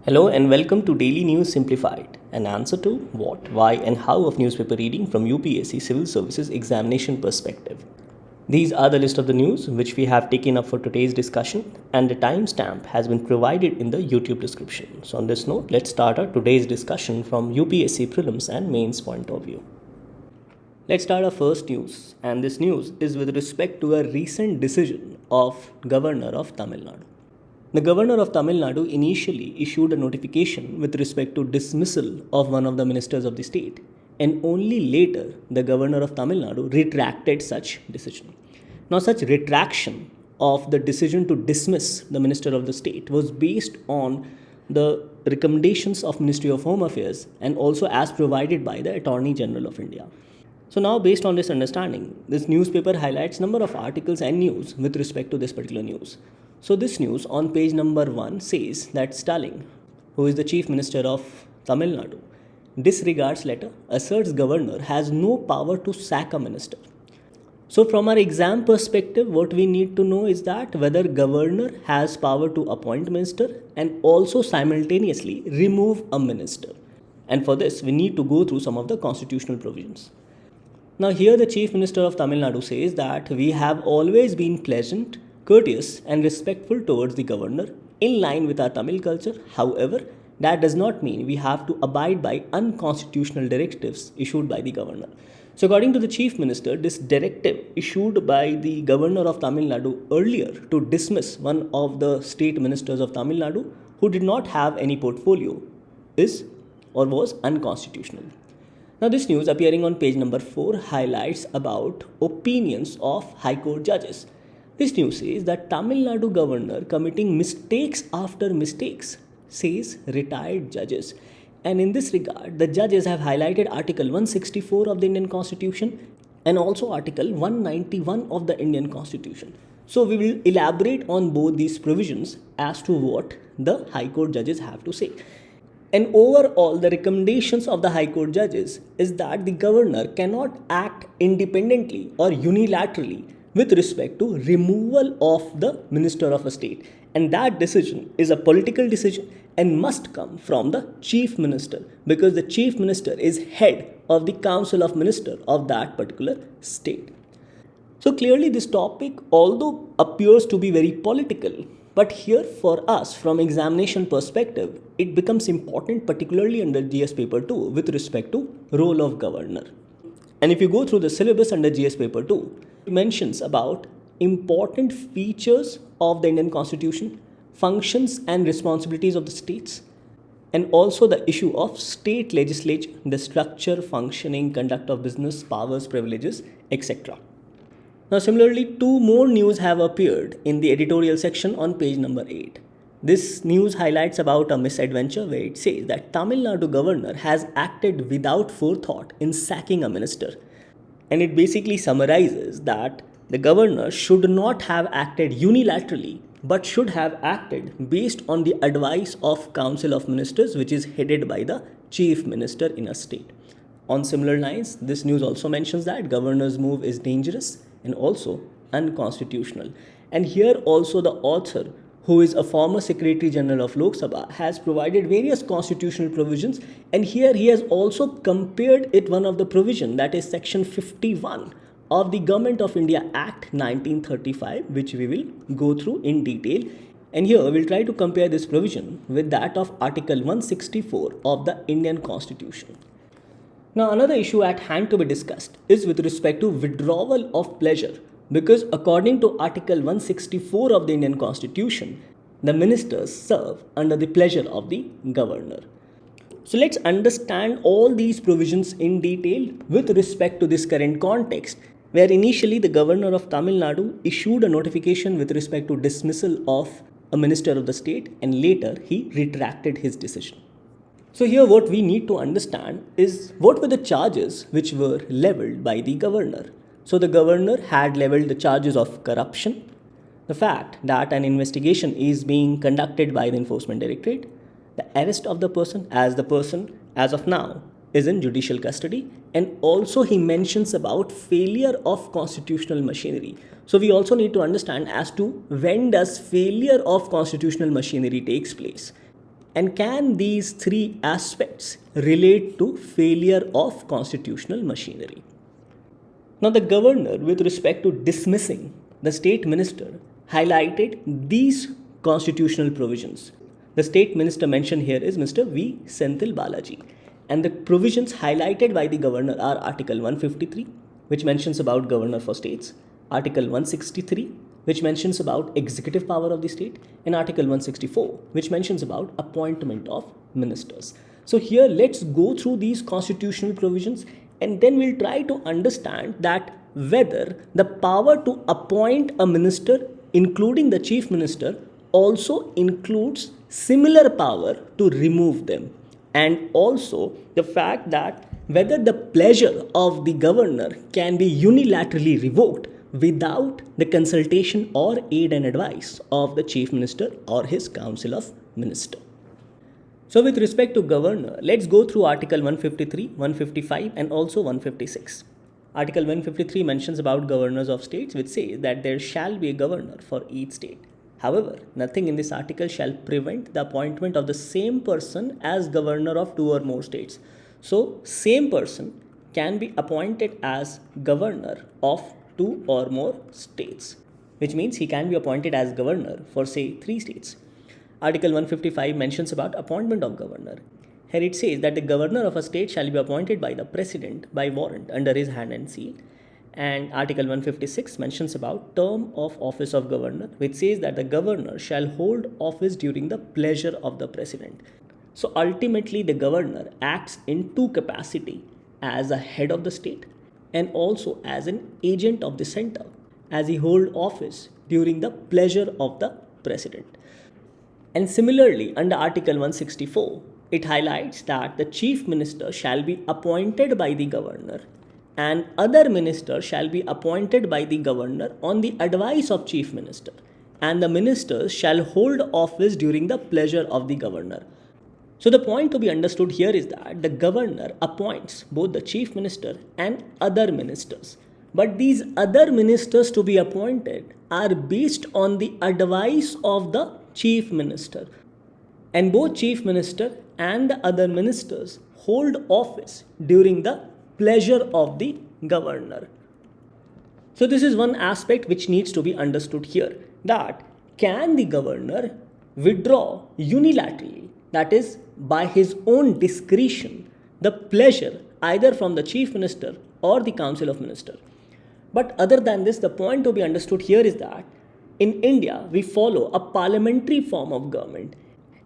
Hello and welcome to Daily News Simplified, an answer to what, why, and how of newspaper reading from UPSC Civil Services examination perspective. These are the list of the news which we have taken up for today's discussion, and the timestamp has been provided in the YouTube description. So, on this note, let's start our today's discussion from UPSC prelims and mains point of view. Let's start our first news, and this news is with respect to a recent decision of Governor of Tamil Nadu. The Governor of Tamil Nadu initially issued a notification with respect to dismissal of one of the ministers of the state, and only later the Governor of Tamil Nadu retracted such decision. Now, such retraction of the decision to dismiss the minister of the state was based on the recommendations of Ministry of Home Affairs and also as provided by the Attorney General of India. So now, based on this understanding, this newspaper highlights number of articles and news with respect to this particular news. So this news on page number 1 says that Stalin, who is the Chief Minister of Tamil Nadu, disregards letter, asserts governor has no power to sack a minister. So from our exam perspective, what we need to know is that whether governor has power to appoint minister and also simultaneously remove a minister. And for this, we need to go through some of the constitutional provisions. Now here the Chief Minister of Tamil Nadu says that we have always been pleasant, courteous and respectful towards the governor in line with our Tamil culture. However, that does not mean we have to abide by unconstitutional directives issued by the governor. So according to the Chief Minister, this directive issued by the Governor of Tamil Nadu earlier to dismiss one of the state ministers of Tamil Nadu who did not have any portfolio is or was unconstitutional. Now this news appearing on page number 4 highlights about opinions of High Court judges. This news says that Tamil Nadu governor committing mistakes after mistakes, says retired judges. And in this regard, the judges have highlighted Article 164 of the Indian Constitution and also Article 191 of the Indian Constitution. So we will elaborate on both these provisions as to what the High Court judges have to say. And overall, the recommendations of the High Court judges is that the governor cannot act independently or unilaterally with respect to removal of the minister of a state, and that decision is a political decision and must come from the chief minister, because the chief minister is head of the council of ministers of that particular state. So clearly this topic, although appears to be very political, but here for us from examination perspective, it becomes important, particularly under GS paper 2 with respect to role of governor. And if you go through the syllabus under GS paper 2, it mentions about important features of the Indian Constitution, functions and responsibilities of the states, and also the issue of state legislature, the structure, functioning, conduct of business, powers, privileges, etc. Now similarly, 2 more news have appeared in the editorial section on page number 8. This news highlights about a misadventure where it says that Tamil Nadu governor has acted without forethought in sacking a minister. And it basically summarizes that the governor should not have acted unilaterally but should have acted based on the advice of Council of Ministers, which is headed by the Chief Minister in a state. On similar lines, this news also mentions that governor's move is dangerous and also unconstitutional. And here also the author, who is a former Secretary General of Lok Sabha, has provided various constitutional provisions, and here he has also compared it one of the provision, that is section 51 of the Government of India Act 1935, which we will go through in detail. And here we'll try to compare this provision with that of Article 164 of the Indian Constitution. Now another issue at hand to be discussed is with respect to withdrawal of pleasure, because according to Article 164 of the Indian Constitution, the ministers serve under the pleasure of the governor. So let's understand all these provisions in detail with respect to this current context, where initially the governor of Tamil Nadu issued a notification with respect to dismissal of a minister of the state, and later he retracted his decision. So here what we need to understand is what were the charges which were leveled by the governor. So the governor had leveled the charges of corruption, the fact that an investigation is being conducted by the Enforcement Directorate, the arrest of the person as of now is in judicial custody, and also he mentions about failure of constitutional machinery. So we also need to understand as to when does failure of constitutional machinery takes place. And can these three aspects relate to failure of constitutional machinery? Now, the governor, with respect to dismissing the state minister, highlighted these constitutional provisions. The state minister mentioned here is Mr. V. Senthil Balaji. And the provisions highlighted by the governor are Article 153, which mentions about governor for states, Article 163, which mentions about executive power of the state, and Article 164, which mentions about appointment of ministers. So here let's go through these constitutional provisions, and then we'll try to understand that whether the power to appoint a minister, including the chief minister, also includes similar power to remove them, and also the fact that whether the pleasure of the governor can be unilaterally revoked without the consultation or aid and advice of the chief minister or his council of ministers. So with respect to governor, let's go through Article 153, 155 and also 156. Article 153 mentions about governors of states, which says that there shall be a governor for each state. However, nothing in this article shall prevent the appointment of the same person as governor of two or more states. So, same person can be appointed as governor of two or more states, which means he can be appointed as governor for, say, 3 states. Article 155 mentions about appointment of governor. Here it says that the governor of a state shall be appointed by the president by warrant under his hand and seal. And Article 156 mentions about term of office of governor, which says that the governor shall hold office during the pleasure of the president. So ultimately the governor acts in two capacity, as a head of the state and also as an agent of the center, as he hold office during the pleasure of the president. And similarly, under Article 164, it highlights that the chief minister shall be appointed by the governor and other ministers shall be appointed by the governor on the advice of chief minister, and the ministers shall hold office during the pleasure of the governor. So the point to be understood here is that the governor appoints both the chief minister and other ministers. But these other ministers to be appointed are based on the advice of the chief minister. And both chief minister and the other ministers hold office during the pleasure of the governor. So this is one aspect which needs to be understood here, that can the governor withdraw unilaterally, that is by his own discretion, the pleasure either from the chief minister or the council of ministers. But other than this, the point to be understood here is that in India we follow a parliamentary form of government,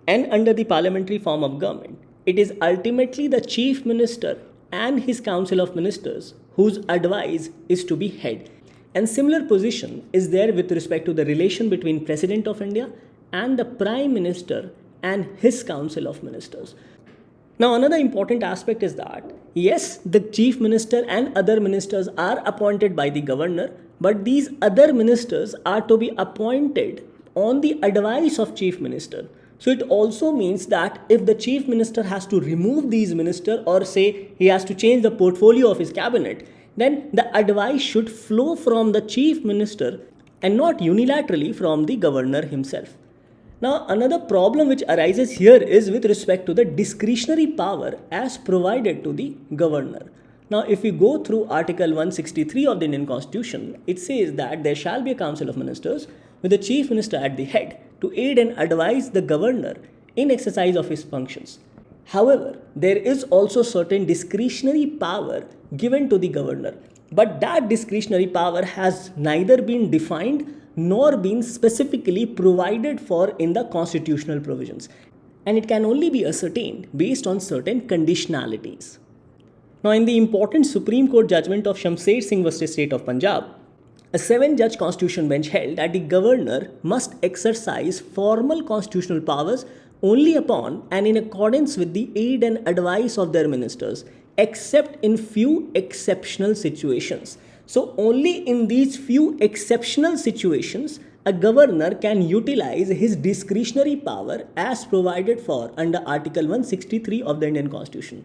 and under the parliamentary form of government it is ultimately the chief minister and his council of ministers whose advice is to be held. And similar position is there with respect to the relation between President of India and the Prime Minister and his council of ministers. Now another important aspect is that yes, the chief minister and other ministers are appointed by the governor, but these other ministers are to be appointed on the advice of chief minister. So it also means that if the chief minister has to remove these ministers or say he has to change the portfolio of his cabinet, then the advice should flow from the chief minister and not unilaterally from the governor himself. Now another problem which arises here is with respect to the discretionary power as provided to the governor. Now if we go through Article 163 of the Indian Constitution, it says that there shall be a council of ministers with the chief minister at the head to aid and advise the governor in exercise of his functions. However, there is also certain discretionary power given to the governor, but that discretionary power has neither been defined nor been specifically provided for in the constitutional provisions, and it can only be ascertained based on certain conditionalities. Now in the important Supreme Court judgment of Shamsher Singh vs. State of Punjab, a 7-judge constitution bench held that the governor must exercise formal constitutional powers only upon and in accordance with the aid and advice of their ministers, except in few exceptional situations. So only in these few exceptional situations, a governor can utilize his discretionary power as provided for under Article 163 of the Indian Constitution.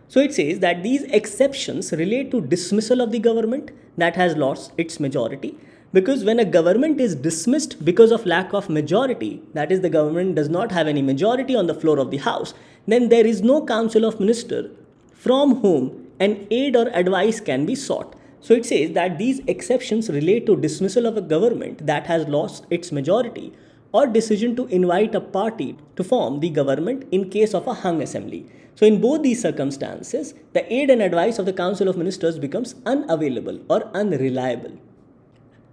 So it says that these exceptions relate to dismissal of the government that has lost its majority, Because when a government is dismissed because of lack of majority, that is, the government does not have any majority on the floor of the House, then there is no Council of Ministers from whom an aid or advice can be sought. So it says that these exceptions relate to dismissal of a government that has lost its majority or decision to invite a party to form the government in case of a hung assembly. So in both these circumstances, the aid and advice of the Council of Ministers becomes unavailable or unreliable.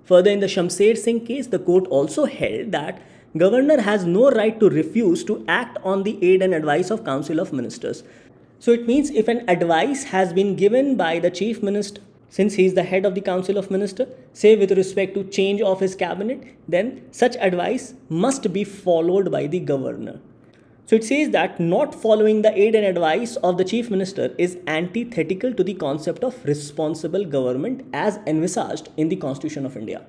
Further, in the Shamsher Singh case, the court also held that governor has no right to refuse to act on the aid and advice of Council of Ministers. So it means if an advice has been given by the Chief Minister, since he is the head of the Council of Ministers, say with respect to change of his cabinet, then such advice must be followed by the governor. So it says that not following the aid and advice of the Chief Minister is antithetical to the concept of responsible government as envisaged in the Constitution of India.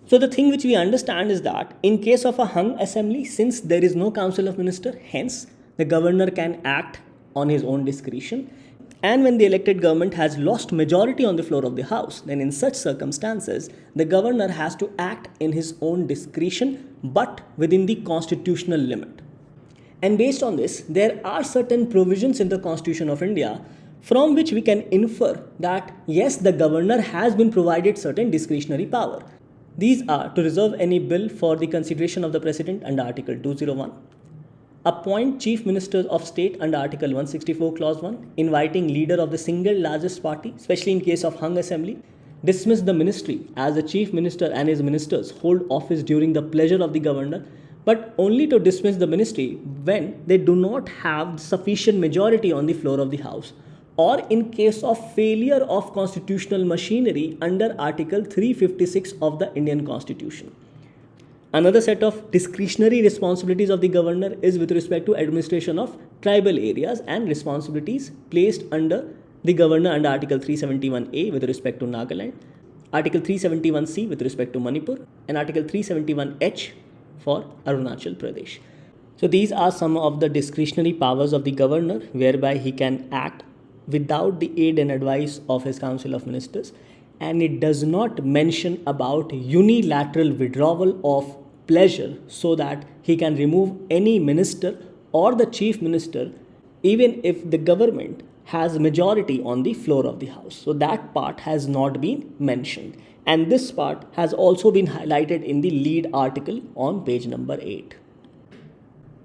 So the thing which we understand is that in case of a hung assembly, since there is no Council of Ministers, hence the governor can act on his own discretion. And when the elected government has lost majority on the floor of the House, then in such circumstances, the governor has to act in his own discretion but within the constitutional limit. And based on this, there are certain provisions in the Constitution of India from which we can infer that yes, the governor has been provided certain discretionary power. These are to reserve any bill for the consideration of the President under Article 201, appoint Chief Ministers of State under Article 164 Clause 1, inviting leader of the single largest party, especially in case of hung assembly, dismiss the ministry as the Chief Minister and his ministers hold office during the pleasure of the governor, but only to dismiss the ministry when they do not have sufficient majority on the floor of the House, or in case of failure of constitutional machinery under Article 356 of the Indian Constitution. Another set of discretionary responsibilities of the governor is with respect to administration of tribal areas and responsibilities placed under the governor under Article 371A with respect to Nagaland, Article 371C with respect to Manipur, and Article 371H for Arunachal Pradesh. So these are some of the discretionary powers of the governor whereby he can act without the aid and advice of his Council of Ministers, and it does not mention about unilateral withdrawal of pleasure so that he can remove any minister or the chief minister even if the government has majority on the floor of the House. So that part has not been mentioned, and this part has also been highlighted in the lead article on page number 8.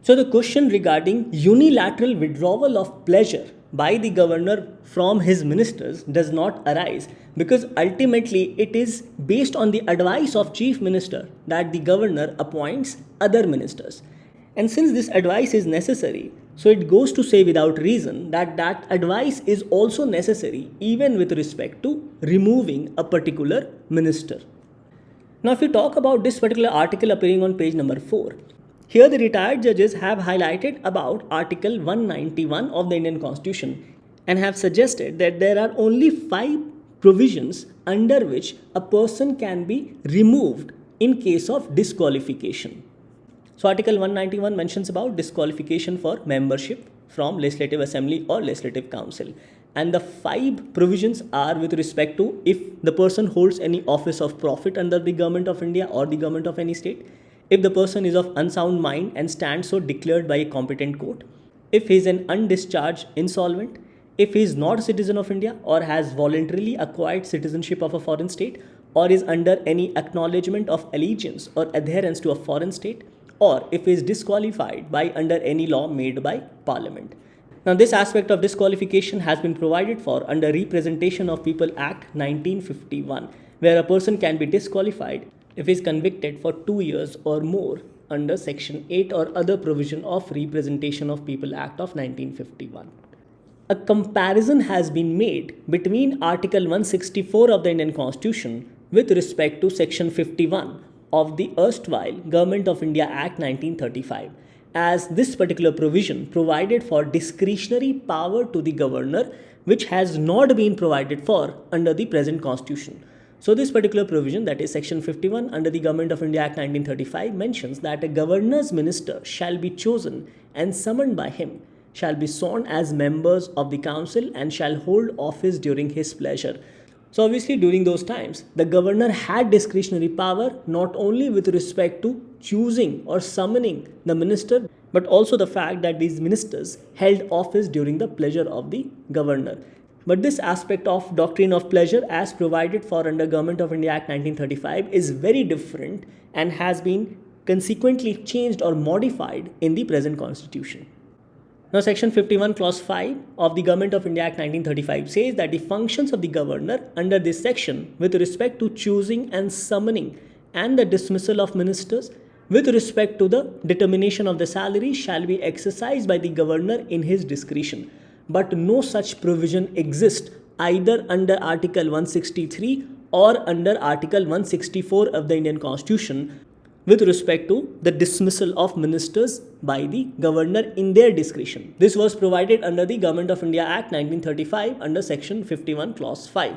So the question regarding unilateral withdrawal of pleasure by the governor from his ministers does not arise because ultimately it is based on the advice of chief minister that the governor appoints other ministers. And since this advice is necessary, so it goes to say without reason that that advice is also necessary even with respect to removing a particular minister. Now if you talk about this particular article appearing on page number 4, here the retired judges have highlighted about Article 191 of the Indian Constitution and have suggested that there are only 5 provisions under which a person can be removed in case of disqualification. So Article 191 mentions about disqualification for membership from Legislative Assembly or Legislative Council. And the 5 provisions are with respect to if the person holds any office of profit under the government of India or the government of any state, if the person is of unsound mind and stands so declared by a competent court, if he is an undischarged insolvent, if he is not a citizen of India or has voluntarily acquired citizenship of a foreign state, or is under any acknowledgement of allegiance or adherence to a foreign state, or if he is disqualified by under any law made by Parliament. Now this aspect of disqualification has been provided for under Representation of People Act 1951, where a person can be disqualified if he is convicted for 2 years or more under Section 8 or other provision of Representation of People Act of 1951. A comparison has been made between Article 164 of the Indian Constitution with respect to Section 51 of the erstwhile Government of India Act 1935, as this particular provision provided for discretionary power to the governor, which has not been provided for under the present Constitution. So this particular provision, that is Section 51 under the Government of India Act 1935, mentions that a governor's minister shall be chosen and summoned by him, shall be sworn as members of the council, and shall hold office during his pleasure. So obviously during those times, the governor had discretionary power not only with respect to choosing or summoning the minister, but also the fact that these ministers held office during the pleasure of the governor. But this aspect of doctrine of pleasure as provided for under Government of India Act 1935 is very different and has been consequently changed or modified in the present constitution. Now, Section 51, Clause 5 of the Government of India Act 1935 says that the functions of the governor under this section with respect to choosing and summoning and the dismissal of ministers with respect to the determination of the salary shall be exercised by the governor in his discretion. But no such provision exists either under Article 163 or under Article 164 of the Indian Constitution with respect to the dismissal of ministers by the governor in their discretion. This was provided under the Government of India Act 1935 under Section 51 Clause 5.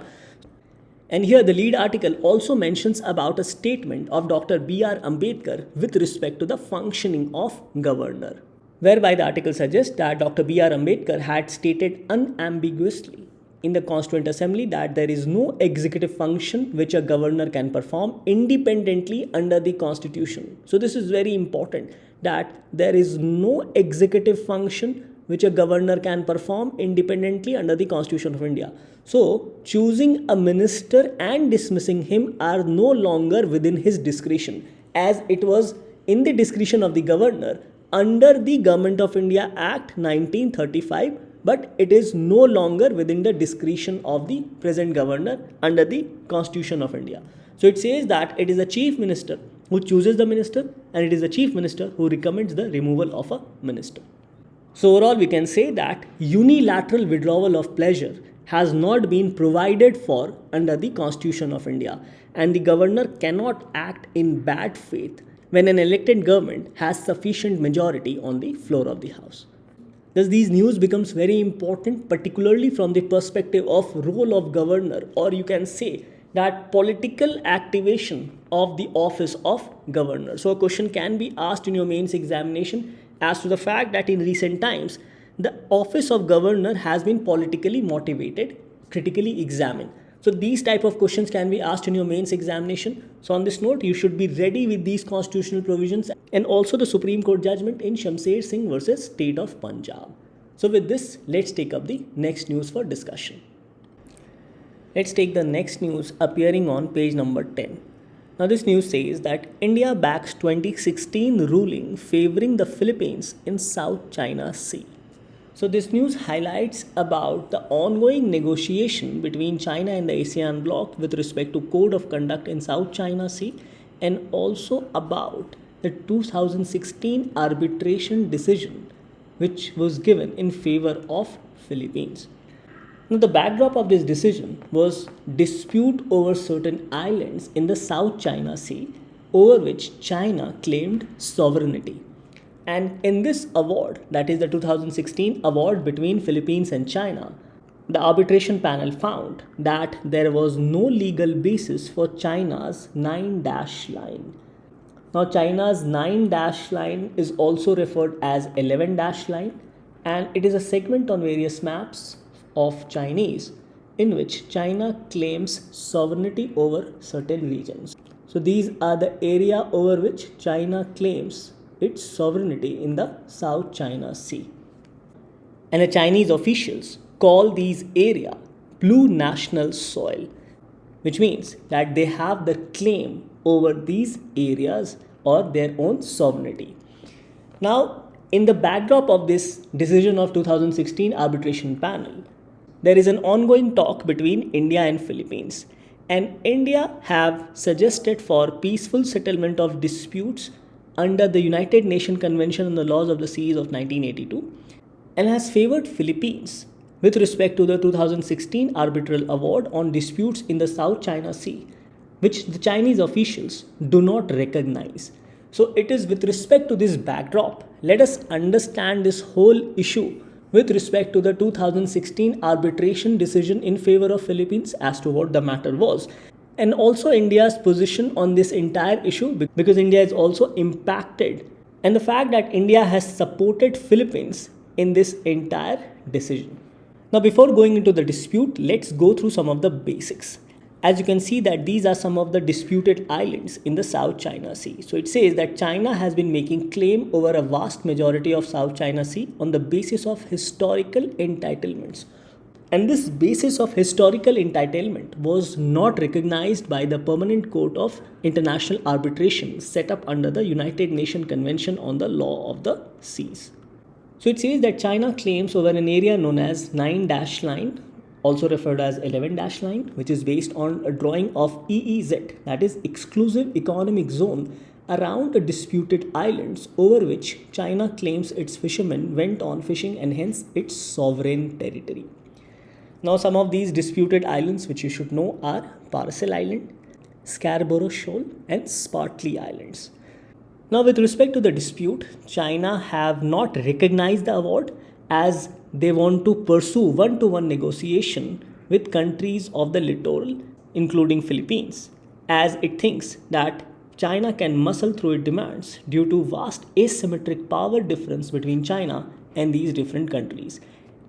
And here the lead article also mentions about a statement of Dr. B.R. Ambedkar with respect to the functioning of governor, whereby the article suggests that Dr. B.R. Ambedkar had stated unambiguously in the Constituent Assembly that there is no executive function which a governor can perform independently under the Constitution. So this is very important, that there is no executive function which a governor can perform independently under the Constitution of India. So choosing a minister and dismissing him are no longer within his discretion, as it was in the discretion of the governor under the Government of India Act 1935, but it is no longer within the discretion of the present governor under the Constitution of India. So it says that it is the chief minister who chooses the minister and it is the chief minister who recommends the removal of a minister. So overall we can say that unilateral withdrawal of pleasure has not been provided for under the Constitution of India, and the governor cannot act in bad faith when an elected government has sufficient majority on the floor of the house. Thus, these news becomes very important, particularly from the perspective of role of governor, or you can say that political activation of the office of governor. So a question can be asked in your mains examination as to the fact that in recent times, the office of governor has been politically motivated, critically examined. So these type of questions can be asked in your mains examination. So on this note, you should be ready with these constitutional provisions and also the Supreme Court judgment in Shamsher Singh versus State of Punjab. So with this, let's take up the next news for discussion. Let's take the next news appearing on page number 10. Now this news says that India backs 2016 ruling favoring the Philippines in South China Sea. So this news highlights about the ongoing negotiation between China and the ASEAN bloc with respect to code of conduct in South China Sea, and also about the 2016 arbitration decision which was given in favor of Philippines. Now the backdrop of this decision was dispute over certain islands in the South China Sea over which China claimed sovereignty. And in this award, that is the 2016 award between Philippines and China, the arbitration panel found that there was no legal basis for China's 9-dash line. Now China's 9-dash line is also referred as 11-dash line, and it is a segment on various maps of Chinese in which China claims sovereignty over certain regions. So these are the area over which China claims its sovereignty in the South China Sea. And the Chinese officials call these area blue national soil, which means that they have the claim over these areas or their own sovereignty. Now, in the backdrop of this decision of 2016 arbitration panel, there is an ongoing talk between India and Philippines, and India have suggested for peaceful settlement of disputes under the United Nations Convention on the Laws of the Seas of 1982, and has favored Philippines with respect to the 2016 Arbitral Award on disputes in the South China Sea, which the Chinese officials do not recognize. So it is with respect to this backdrop, let us understand this whole issue with respect to the 2016 arbitration decision in favor of Philippines as to what the matter was, and also India's position on this entire issue, because India is also impacted, and the fact that India has supported Philippines in this entire decision. Now before going into the dispute, let's go through some of the basics. As you can see that these are some of the disputed islands in the South China Sea. So it says that China has been making claim over a vast majority of South China Sea on the basis of historical entitlements. And this basis of historical entitlement was not recognized by the Permanent Court of International Arbitration set up under the United Nations Convention on the Law of the Seas. So it says that China claims over an area known as 9-line, also referred as 11-line, which is based on a drawing of EEZ, that is Exclusive Economic Zone, around the disputed islands over which China claims its fishermen went on fishing and hence its sovereign territory. Now some of these disputed islands which you should know are Parcel Island, Scarborough Shoal and Spartley Islands. Now with respect to the dispute, China have not recognized the award as they want to pursue one-to-one negotiation with countries of the littoral including Philippines, as it thinks that China can muscle through its demands due to vast asymmetric power difference between China and these different countries.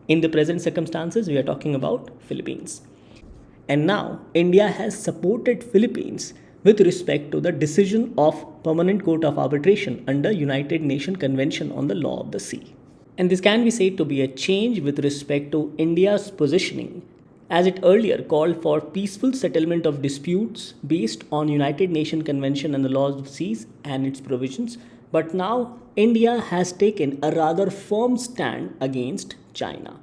In the present circumstances, we are talking about Philippines. And now, India has supported Philippines with respect to the decision of Permanent Court of Arbitration under United Nations Convention on the Law of the Sea. And this can be said to be a change with respect to India's positioning, as it earlier called for peaceful settlement of disputes based on United Nations Convention on the Laws of the Seas and its provisions, but now India has taken a rather firm stand against China.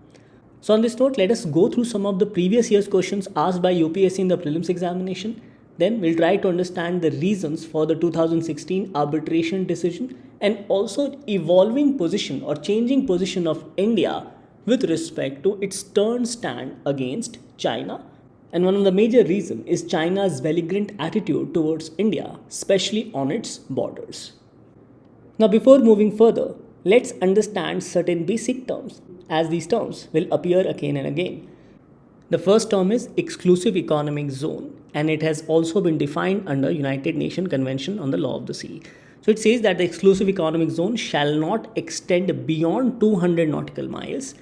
So on this note, let us go through some of the previous year's questions asked by UPSC in the prelims examination. Then we'll try to understand the reasons for the 2016 arbitration decision and also evolving position or changing position of India with respect to its stern stand against China. And one of the major reasons is China's belligerent attitude towards India, especially on its borders. Now before moving further, let's understand certain basic terms, as these terms will appear again and again. The first term is Exclusive Economic Zone, and it has also been defined under United Nations Convention on the Law of the Sea. So it says that the Exclusive Economic Zone shall not extend beyond 200 nautical miles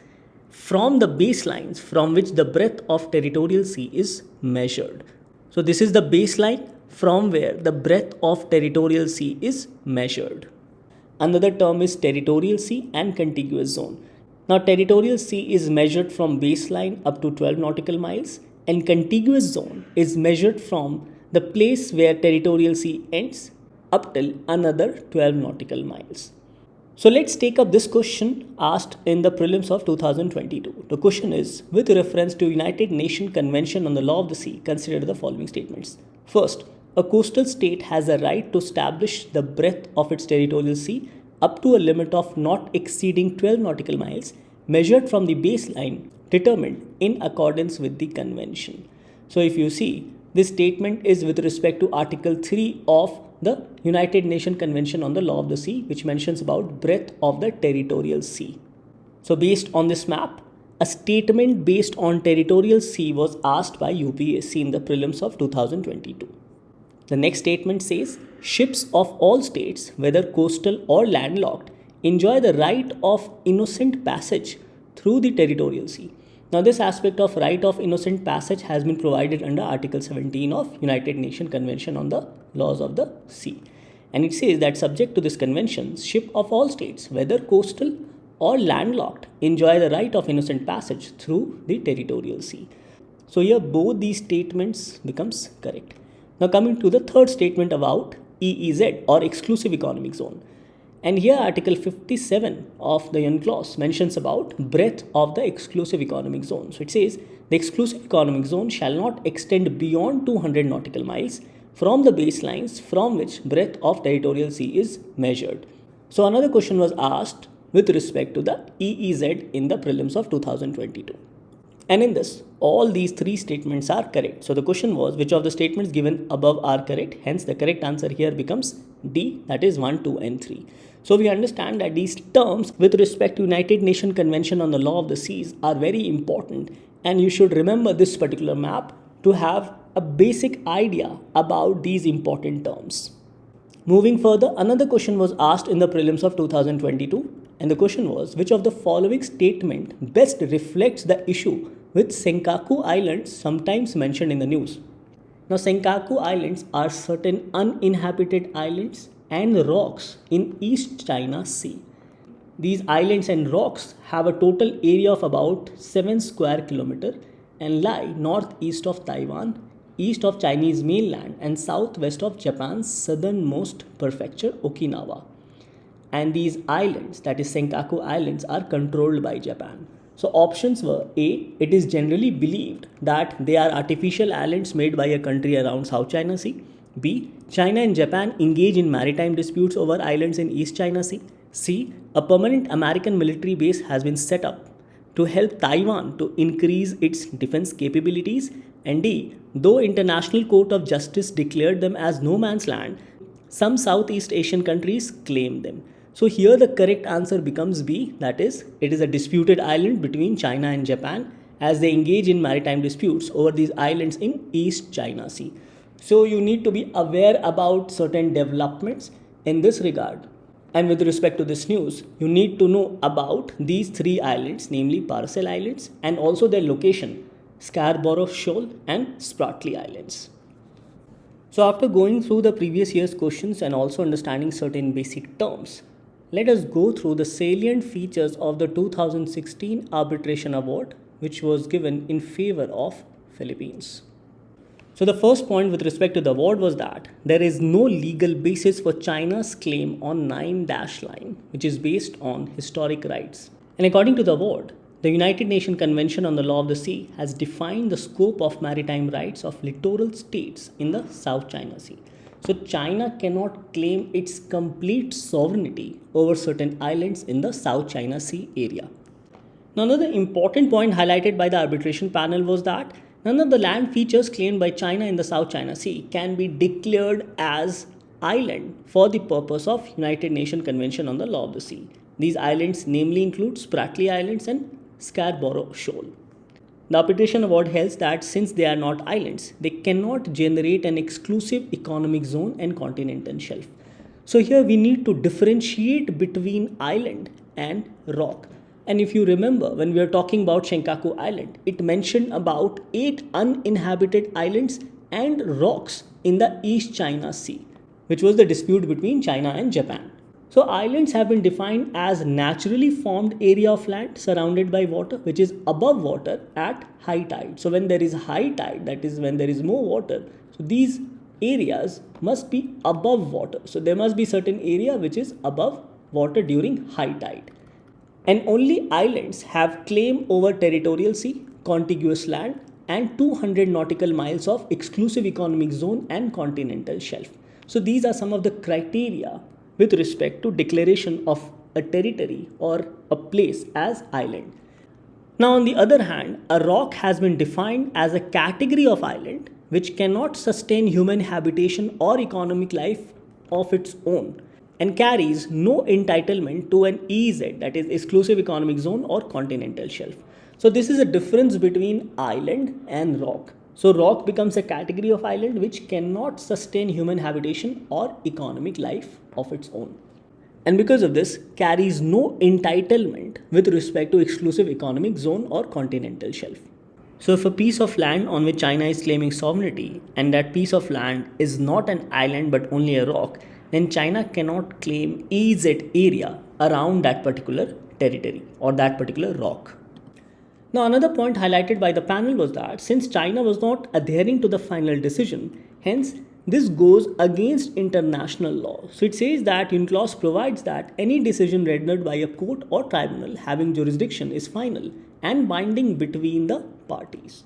from the baselines from which the breadth of territorial sea is measured. So this is the baseline from where the breadth of territorial sea is measured. Another term is Territorial Sea and Contiguous Zone. Now, territorial sea is measured from baseline up to 12 nautical miles, and contiguous zone is measured from the place where territorial sea ends up till another 12 nautical miles. So let's take up this question asked in the prelims of 2022. The question is, with reference to United Nations Convention on the Law of the Sea, consider the following statements. First, a coastal state has a right to establish the breadth of its territorial sea up to a limit of not exceeding 12 nautical miles measured from the baseline determined in accordance with the convention. So if you see, this statement is with respect to Article 3 of the United Nations Convention on the Law of the Sea, which mentions about breadth of the territorial sea. So based on this map, a statement based on territorial sea was asked by UPSC in the prelims of 2022. The next statement says, ships of all states, whether coastal or landlocked, enjoy the right of innocent passage through the territorial sea. Now, this aspect of right of innocent passage has been provided under Article 17 of United Nations Convention on the Laws of the Sea. And it says that subject to this convention, ship of all states, whether coastal or landlocked, enjoy the right of innocent passage through the territorial sea. So here both these statements becomes correct. Now coming to the third statement about EEZ or Exclusive Economic Zone. And here Article 57 of the UNCLOS mentions about breadth of the Exclusive Economic Zone. So it says the Exclusive Economic Zone shall not extend beyond 200 nautical miles from the baselines from which breadth of territorial sea is measured. So another question was asked with respect to the EEZ in the prelims of 2022. And in this, all these three statements are correct. So the question was, which of the statements given above are correct? Hence, the correct answer here becomes D, that is 1, 2, and 3. So we understand that these terms with respect to United Nations Convention on the Law of the Seas are very important. And you should remember this particular map to have a basic idea about these important terms. Moving further, another question was asked in the prelims of 2022. And the question was, which of the following statement best reflects the issue with Senkaku Islands sometimes mentioned in the news? Now, Senkaku Islands are certain uninhabited islands and rocks in East China Sea. These islands and rocks have a total area of about 7 square kilometer and lie northeast of Taiwan, east of Chinese mainland and southwest of Japan's southernmost prefecture Okinawa. And these islands, that is Senkaku Islands, are controlled by Japan. So options were A, it is generally believed that they are artificial islands made by a country around South China Sea. B, China and Japan engage in maritime disputes over islands in East China Sea. C, a permanent American military base has been set up to help Taiwan to increase its defense capabilities. And D, though International Court of Justice declared them as no man's land, some Southeast Asian countries claim them. So here the correct answer becomes B, that is, it is a disputed island between China and Japan as they engage in maritime disputes over these islands in East China Sea. So you need to be aware about certain developments in this regard. And with respect to this news, you need to know about these three islands, namely Parcel Islands, and also their location, Scarborough Shoal and Spratly Islands. So after going through the previous year's questions and also understanding certain basic terms, let us go through the salient features of the 2016 Arbitration Award, which was given in favor of Philippines. So the first point with respect to the award was that there is no legal basis for China's claim on 9-line, which is based on historic rights. And according to the award, the United Nations Convention on the Law of the Sea has defined the scope of maritime rights of littoral states in the South China Sea. So China cannot claim its complete sovereignty over certain islands in the South China Sea area. Now, another important point highlighted by the arbitration panel was that none of the land features claimed by China in the South China Sea can be declared as island for the purpose of United Nations Convention on the Law of the Sea. These islands namely include Spratly Islands and Scarborough Shoal. The arbitration award holds that since they are not islands, they cannot generate an exclusive economic zone and continental shelf. So here we need to differentiate between island and rock. And if you remember, when we were talking about Senkaku Island, it mentioned about 8 uninhabited islands and rocks in the East China Sea, which was the dispute between China and Japan. So islands have been defined as naturally formed area of land surrounded by water, which is above water at high tide. So when there is high tide, that is when there is more water, so these areas must be above water. So there must be certain area which is above water during high tide. And only islands have claim over territorial sea, contiguous land, and 200 nautical miles of exclusive economic zone and continental shelf. So these are some of the criteria with respect to declaration of a territory or a place as island. Now, on the other hand, a rock has been defined as a category of island which cannot sustain human habitation or economic life of its own and carries no entitlement to an EEZ, that is exclusive economic zone or continental shelf. So this is a difference between island and rock. So rock becomes a category of island which cannot sustain human habitation or economic life of its own. And because of this, carries no entitlement with respect to exclusive economic zone or continental shelf. So if a piece of land on which China is claiming sovereignty and that piece of land is not an island but only a rock, then China cannot claim EEZ area around that particular territory or that particular rock. Now, another point highlighted by the panel was that since China was not adhering to the final decision, hence this goes against international law. So it says that UNCLOS provides that any decision rendered by a court or tribunal having jurisdiction is final and binding between the parties.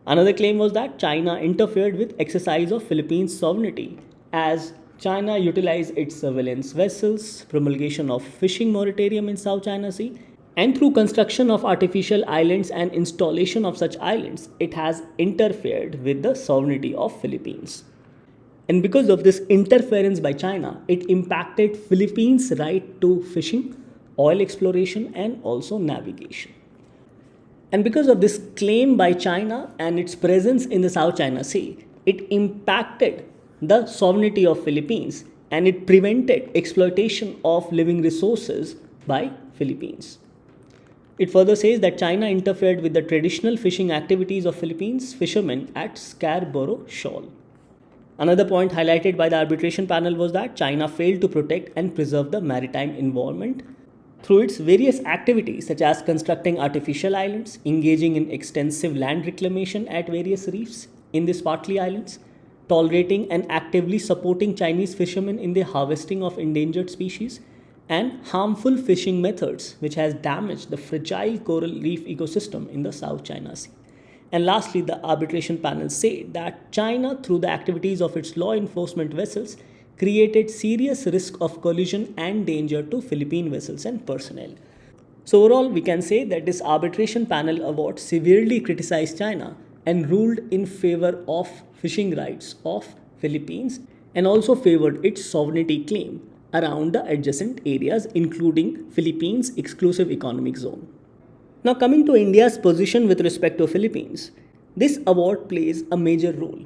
Another claim was that China interfered with exercise of Philippines' sovereignty as China utilized its surveillance vessels, promulgation of fishing moratorium in South China Sea, and through construction of artificial islands and installation of such islands, it has interfered with the sovereignty of Philippines. And because of this interference by China, it impacted Philippines' right to fishing, oil exploration, and also navigation. And because of this claim by China and its presence in the South China Sea, it impacted the sovereignty of Philippines and it prevented exploitation of living resources by Philippines. It further says that China interfered with the traditional fishing activities of Philippines fishermen at Scarborough Shoal. Another point highlighted by the arbitration panel was that China failed to protect and preserve the maritime environment through its various activities such as constructing artificial islands, engaging in extensive land reclamation at various reefs in these partly islands, tolerating and actively supporting Chinese fishermen in the harvesting of endangered species, and harmful fishing methods which has damaged the fragile coral reef ecosystem in the South China Sea. And lastly, the arbitration panel said that China, through the activities of its law enforcement vessels, created serious risk of collision and danger to Philippine vessels and personnel. So overall, we can say that this arbitration panel award severely criticized China and ruled in favor of fishing rights of Philippines and also favored its sovereignty claim around the adjacent areas including Philippines exclusive economic zone. Now coming to India's position with respect to Philippines, this award plays a major role.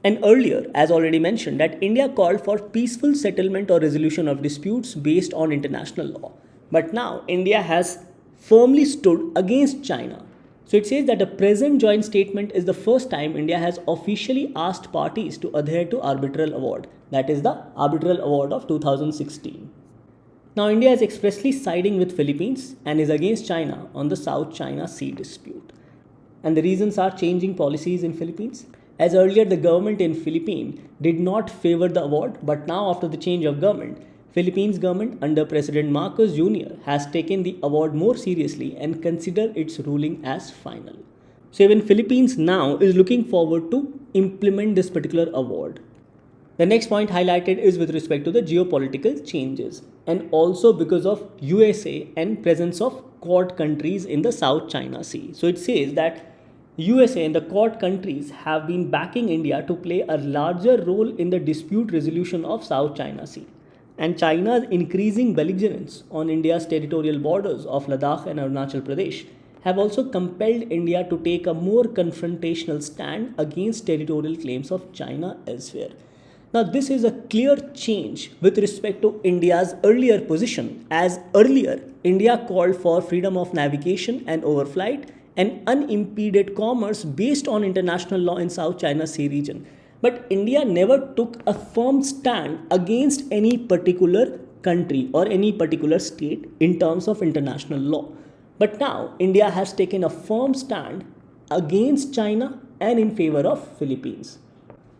And earlier, as already mentioned, that India called for peaceful settlement or resolution of disputes based on international law. But now India has firmly stood against China. So it says that the present joint statement is the first time India has officially asked parties to adhere to Arbitral Award, that is the Arbitral Award of 2016. Now India is expressly siding with Philippines and is against China on the South China Sea dispute. And the reasons are changing policies in Philippines. As earlier the government in Philippines did not favor the award, but now after the change of government, Philippines government under President Marcos Jr. has taken the award more seriously and consider its ruling as final. So even Philippines now is looking forward to implement this particular award. The next point highlighted is with respect to the geopolitical changes and also because of USA and presence of Quad countries in the South China Sea. So it says that USA and the Quad countries have been backing India to play a larger role in the dispute resolution of South China Sea. And China's increasing belligerence on India's territorial borders of Ladakh and Arunachal Pradesh have also compelled India to take a more confrontational stand against territorial claims of China elsewhere. Now, this is a clear change with respect to India's earlier position, as earlier India called for freedom of navigation and overflight and unimpeded commerce based on international law in South China Sea region. But India never took a firm stand against any particular country or any particular state in terms of international law. But now India has taken a firm stand against China and in favor of Philippines.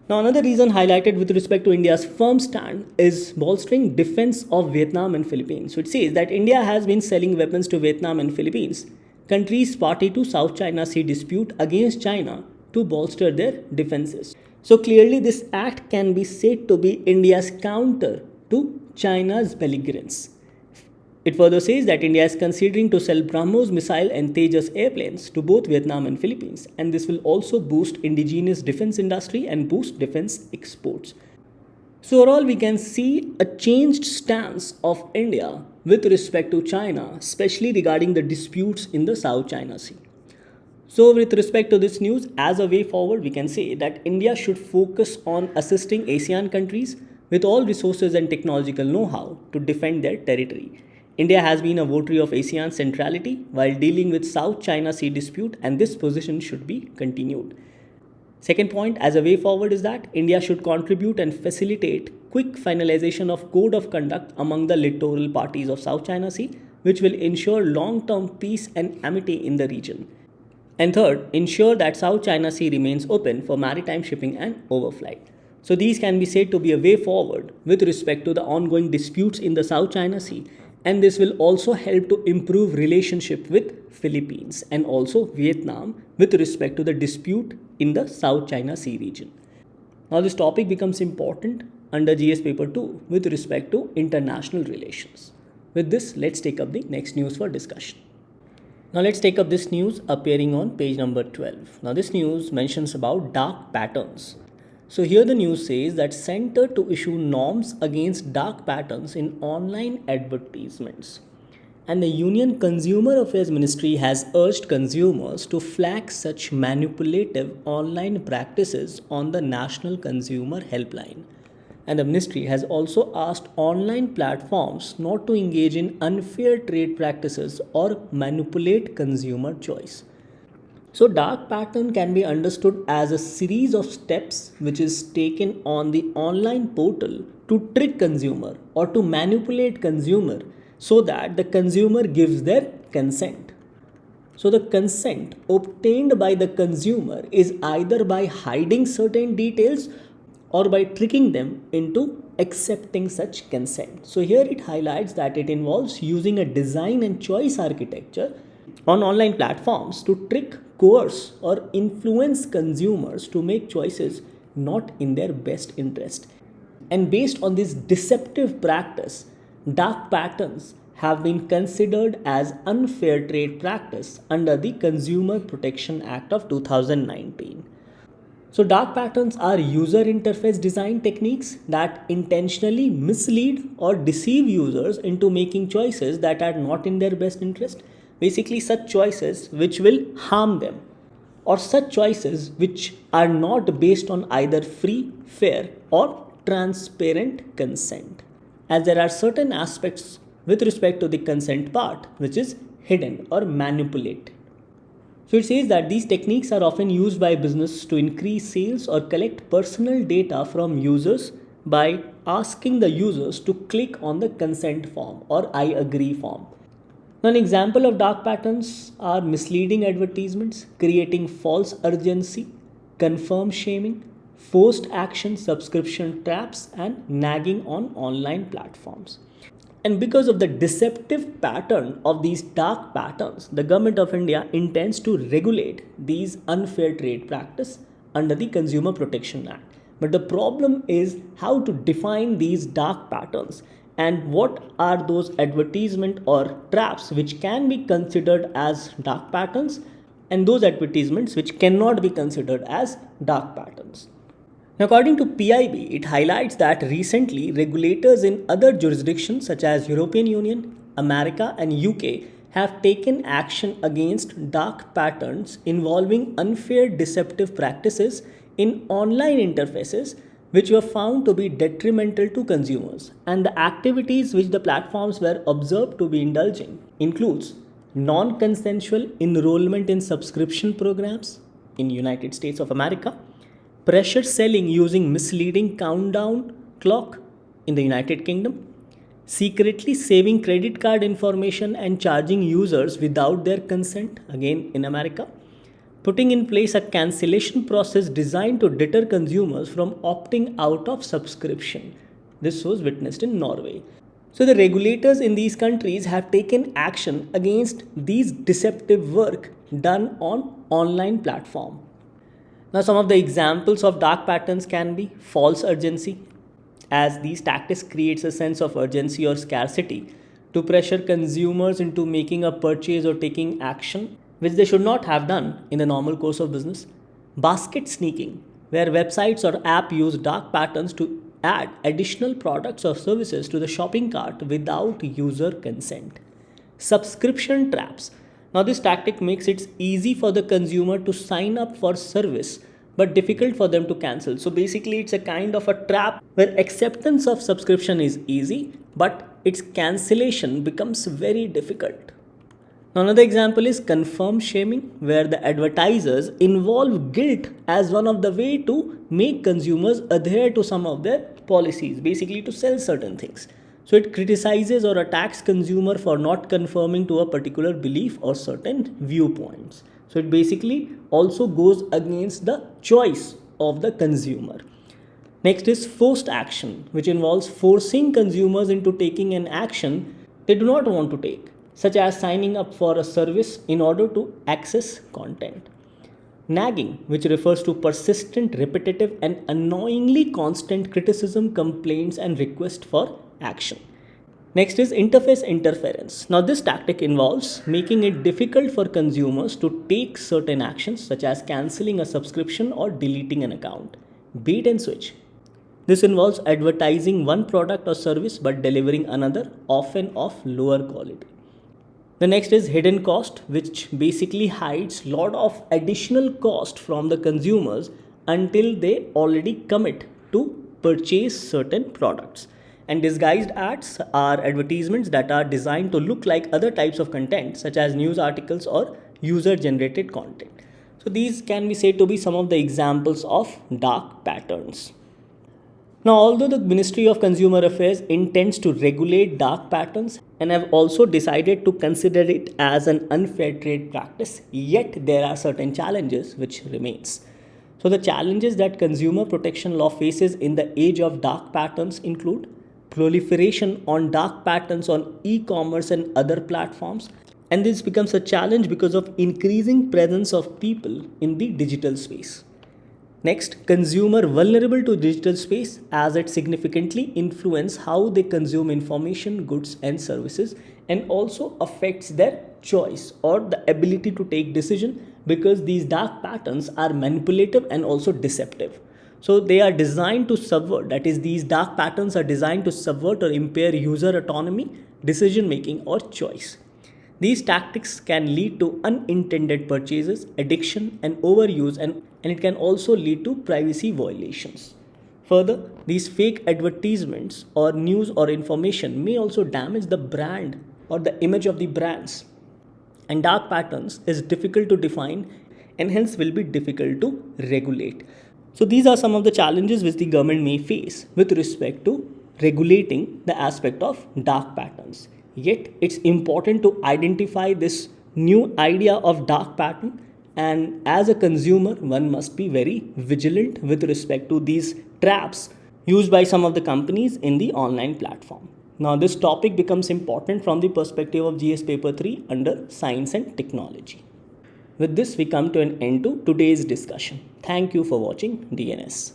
Now another reason highlighted with respect to India's firm stand is bolstering defense of Vietnam and Philippines. So it says that India has been selling weapons to Vietnam and Philippines, countries party to South China Sea dispute against China, to bolster their defenses. So clearly this act can be said to be India's counter to China's belligerence. It further says that India is considering to sell BrahMos missile and Tejas airplanes to both Vietnam and Philippines, and this will also boost indigenous defense industry and boost defense exports. So overall, we can see a changed stance of India with respect to China, especially regarding the disputes in the South China Sea. So with respect to this news, as a way forward, we can say that India should focus on assisting ASEAN countries with all resources and technological know-how to defend their territory. India has been a votary of ASEAN centrality while dealing with South China Sea dispute, and this position should be continued. Second point, as a way forward, is that India should contribute and facilitate quick finalization of code of conduct among the littoral parties of South China Sea, which will ensure long-term peace and amity in the region. And third, ensure that South China Sea remains open for maritime shipping and overflight. So these can be said to be a way forward with respect to the ongoing disputes in the South China Sea, and this will also help to improve relationship with Philippines and also Vietnam with respect to the dispute in the South China Sea region. Now this topic becomes important under GS paper 2 with respect to international relations. With this, let's take up the next news for discussion. Now let's take up this news appearing on page number 12. Now this news mentions about dark patterns. So here the news says that Center to issue norms against dark patterns in online advertisements. And the Union Consumer Affairs Ministry has urged consumers to flag such manipulative online practices on the National Consumer Helpline. And the ministry has also asked online platforms not to engage in unfair trade practices or manipulate consumer choice. So, dark pattern can be understood as a series of steps which is taken on the online portal to trick consumer or to manipulate consumer so that the consumer gives their consent. So, the consent obtained by the consumer is either by hiding certain details or by tricking them into accepting such consent. So, here it highlights that it involves using a design and choice architecture on online platforms to trick, coerce, or influence consumers to make choices not in their best interest. And based on this deceptive practice, dark patterns have been considered as unfair trade practice under the Consumer Protection Act of 2019. So, dark patterns are user interface design techniques that intentionally mislead or deceive users into making choices that are not in their best interest. Basically, such choices which will harm them, or such choices which are not based on either free, fair, or transparent consent. As there are certain aspects with respect to the consent part which is hidden or manipulated. So it says that these techniques are often used by business to increase sales or collect personal data from users by asking the users to click on the consent form or I agree form. Now, an example of dark patterns are misleading advertisements, creating false urgency, confirm shaming, forced action subscription traps, and nagging on online platforms. And because of the deceptive pattern of these dark patterns, the Government of India intends to regulate these unfair trade practice under the Consumer Protection Act. But the problem is how to define these dark patterns and what are those advertisement or traps which can be considered as dark patterns and those advertisements which cannot be considered as dark patterns. Now, according to PIB, it highlights that recently regulators in other jurisdictions such as European Union, America and UK have taken action against dark patterns involving unfair deceptive practices in online interfaces which were found to be detrimental to consumers, and the activities which the platforms were observed to be indulging includes non-consensual enrollment in subscription programs in United States of America, pressure selling using misleading countdown clock in the United Kingdom, secretly saving credit card information and charging users without their consent again in America, putting in place a cancellation process designed to deter consumers from opting out of subscription. This was witnessed in Norway. So the regulators in these countries have taken action against these deceptive work done on online platform. Now, some of the examples of dark patterns can be false urgency, as these tactics creates a sense of urgency or scarcity to pressure consumers into making a purchase or taking action which they should not have done in the normal course of business. Basket sneaking, where websites or app use dark patterns to add additional products or services to the shopping cart without user consent. Subscription traps. Now, this tactic makes it easy for the consumer to sign up for service but difficult for them to cancel. So basically, it's a kind of a trap where acceptance of subscription is easy, but its cancellation becomes very difficult. Now, another example is confirm shaming, where the advertisers involve guilt as one of the way to make consumers adhere to some of their policies, basically to sell certain things. So it criticizes or attacks consumer for not conforming to a particular belief or certain viewpoints. So it basically also goes against the choice of the consumer. Next is forced action, which involves forcing consumers into taking an action they do not want to take, such as signing up for a service in order to access content. Nagging, which refers to persistent, repetitive, and annoyingly constant criticism, complaints, and request for action. Next is interface interference. Now, this tactic involves making it difficult for consumers to take certain actions, such as canceling a subscription or deleting an account. Bait and switch. This involves advertising one product or service but delivering another, often of lower quality. The next is hidden cost, which basically hides lot of additional cost from the consumers until they already commit to purchase certain products. And disguised ads are advertisements that are designed to look like other types of content, such as news articles or user generated content. So these can be said to be some of the examples of dark patterns. Now, although the Ministry of Consumer Affairs intends to regulate dark patterns and have also decided to consider it as an unfair trade practice, yet there are certain challenges which remains. So the challenges that consumer protection law faces in the age of dark patterns include proliferation on dark patterns on e-commerce and other platforms, and this becomes a challenge because of increasing presence of people in the digital space. Next, consumer vulnerable to digital space as it significantly influence how they consume information, goods and services, and also affects their choice or the ability to take decision, because these dark patterns are manipulative and also deceptive. So they are designed to subvert, that is, these dark patterns are designed to subvert or impair user autonomy, decision making or choice. These tactics can lead to unintended purchases, addiction, and overuse, and it can also lead to privacy violations. Further, these fake advertisements or news or information may also damage the brand or the image of the brands. And dark patterns is difficult to define and hence will be difficult to regulate. So these are some of the challenges which the government may face with respect to regulating the aspect of dark patterns. Yet it's important to identify this new idea of dark pattern, and as a consumer one must be very vigilant with respect to these traps used by some of the companies in the online platform. Now this topic becomes important from the perspective of GS paper 3 under science and technology. With this we come to an end to today's discussion. Thank you for watching DNS.